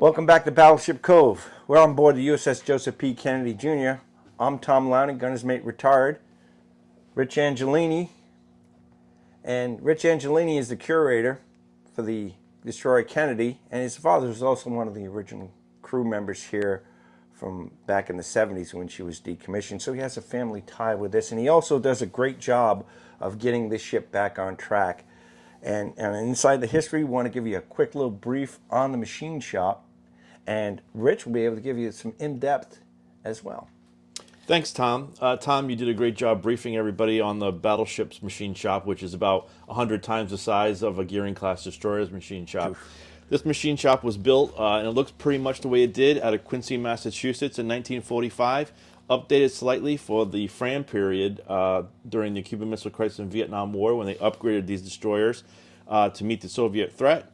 Welcome back to Battleship Cove. We're on board the USS Joseph P. Kennedy Jr. I'm Tom Lowney, gunner's mate retired. Rich Angelini. And Rich Angelini is the curator for the Destroyer Kennedy, and his father was also one of the original crew members here from back in the 70s when she was decommissioned. So he has a family tie with this, and he also does a great job of getting this ship back on track. And inside the history, we want to give you a quick little brief on the machine shop. And Rich will be able to give you some in-depth as well. Thanks, Tom. Tom, you did a great job briefing everybody on the Battleship's machine shop, which is about 100 times the size of a Gearing-class destroyer's machine shop. Oof. This machine shop was built, and it looks pretty much the way it did, out of Quincy, Massachusetts in 1945, updated slightly for the Fram period during the Cuban Missile Crisis and Vietnam War when they upgraded these destroyers to meet the Soviet threat.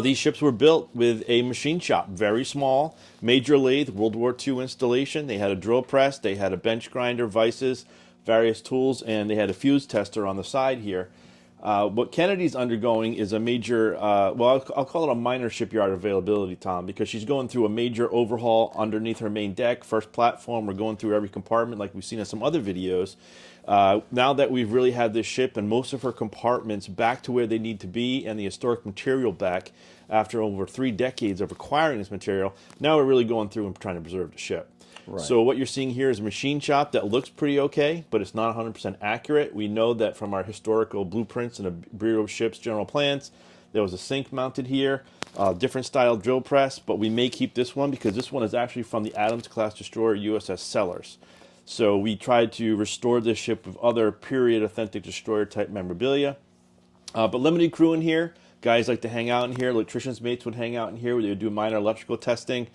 These ships were built with a machine shop, very small, major lathe, World War II installation. They had a drill press, they had a bench grinder, vices, various tools, and they had a fuse tester on the side here. What Kennedy's undergoing is a major, well, I'll call it a minor shipyard availability, Tom, because she's going through a major overhaul underneath her main deck, first platform. We're going through every compartment like we've seen in some other videos. Now that we've really had this ship and most of her compartments back to where they need to be and the historic material back after over 3 decades of acquiring this material, now we're really going through and trying to preserve the ship. Right. So what you're seeing here is a machine shop that looks pretty okay, but it's not 100% accurate. We know that from our historical blueprints and the Bureau of Ships general plans, there was a sink mounted here, different style drill press, but we may keep this one because this one is actually from the Adams-class destroyer USS Sellers. So we tried to restore this ship with other period authentic destroyer type memorabilia. But limited crew in here. Guys like to hang out in here. Electricians' mates would hang out in here where they would do minor electrical testing.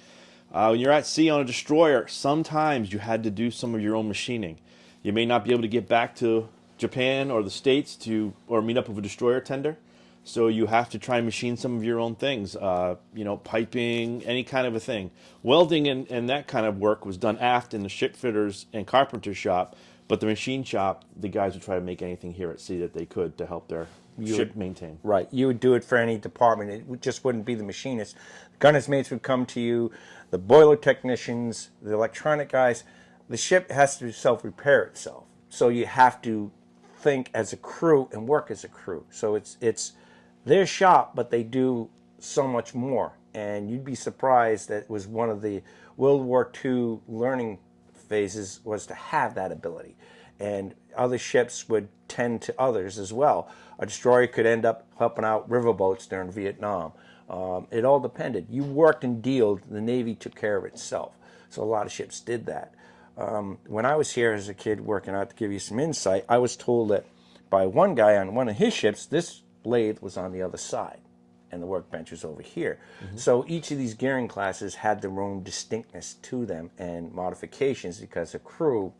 When you're at sea on a destroyer, sometimes you had to do some of your own machining. You may not be able to get back to Japan or the States or meet up with a destroyer tender. So you have to try and machine some of your own things, you know, piping, any kind of a thing. Welding and that kind of work was done aft in the ship fitters and carpenter shop, but the machine shop, the guys would try to make anything here at sea that they could to help their ship maintain. Right. You would do it for any department. It just wouldn't be the machinist. Gunner's mates would come to you, the boiler technicians, the electronic guys. The ship has to self-repair itself. So you have to think as a crew and work as a crew. So it's their shop, but they do so much more. And you'd be surprised that it was one of the World War II learning phases was to have that ability. And other ships would tend to others as well. A destroyer could end up helping out riverboats during Vietnam. It all depended. You worked and dealed, the Navy took care of itself. So a lot of ships did that. When I was here as a kid working out, to give you some insight, I was told that by one guy on one of his ships, this lathe was on the other side and the workbench was over here. Mm-hmm. So each of these gearing classes had their own distinctness to them and modifications because the crew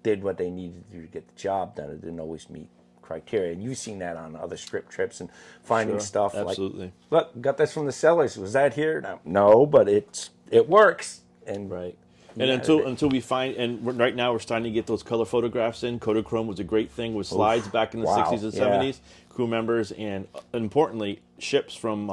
did what they needed to do to get the job done. It didn't always meet criteria. And you've seen that on other strip trips and finding stuff absolutely. Like, look, got this from the Sellers. Was that here? No, but it works. And right. And until we find, and right now we're starting to get those color photographs in. Kodachrome was a great thing with slides back in the 60s and 70s. Crew members and importantly, ships from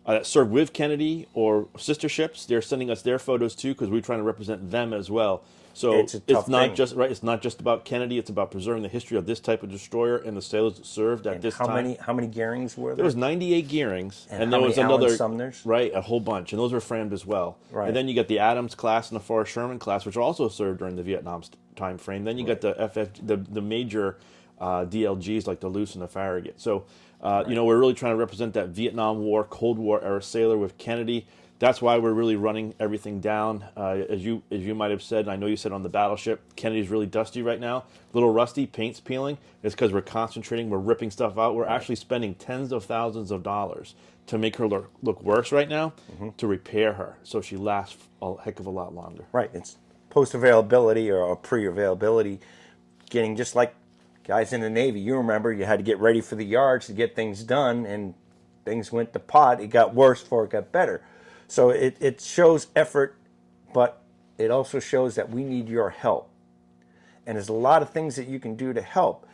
that served with Kennedy or sister ships. They're sending us their photos too because we're trying to represent them as well. So it's not just right. It's not just about Kennedy. It's about preserving the history of this type of destroyer and the sailors that served at this time. How many gearings were there? There was 98 gearings, and there was another Sumners? Right, a whole bunch, and those were framed as well. Right. And then you got the Adams class and the Forrest Sherman class, which also served during the Vietnam time frame. Then you got the major DLGs like the Luce and the Farragut. So you know, we're really trying to represent that Vietnam War, Cold War era sailor with Kennedy. That's why we're really running everything down. As you might have said, and I know you said on the Battleship, Kennedy's really dusty right now, a little rusty, paint's peeling. It's because we're concentrating, we're ripping stuff out. We're actually spending tens of thousands of dollars to make her look worse right now, to repair her, so she lasts a heck of a lot longer. Right, it's post-availability or pre-availability, getting just like guys in the Navy. You remember you had to get ready for the yards to get things done, and things went to pot. It got worse before it got better. So it shows effort, but it also shows that we need your help. And there's a lot of things that you can do to help.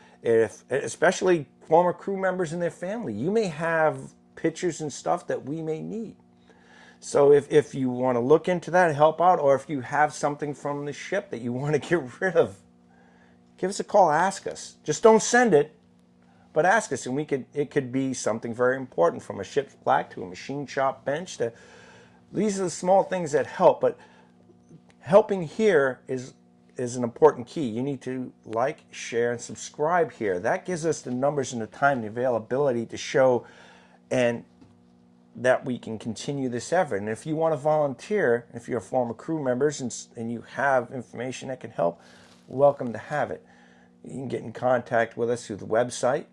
Especially former crew members and their family. You may have pictures and stuff that we may need. So if you want to look into that, help out, or if you have something from the ship that you want to get rid of, give us a call, ask us. Just don't send it, but ask us, and it could be something very important, from a ship's plaque to a machine shop bench. These are the small things that help, but helping here is an important key. You need to like, share, and subscribe here. That gives us the numbers and the time, the availability to show and that we can continue this effort. And if you want to volunteer, if you're a former crew members and you have information that can help, welcome to have it. You can get in contact with us through the website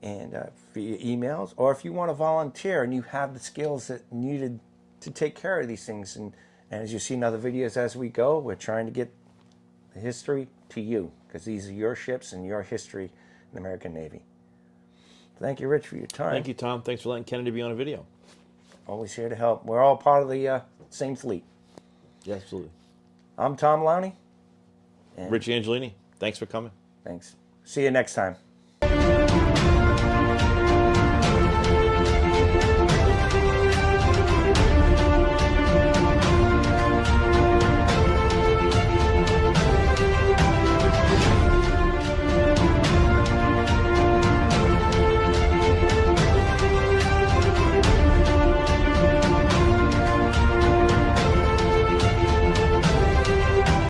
and via emails, or if you want to volunteer and you have the skills that needed to take care of these things. And as you see in other videos as we go, we're trying to get the history to you, because these are your ships and your history in the American Navy. Thank you, Rich, for your time. Thank you, Tom. Thanks for letting Kennedy be on a video. Always here to help. We're all part of the same fleet. Yeah, absolutely. I'm Tom Lowney. Rich Angelini, thanks for coming. Thanks. See you next time.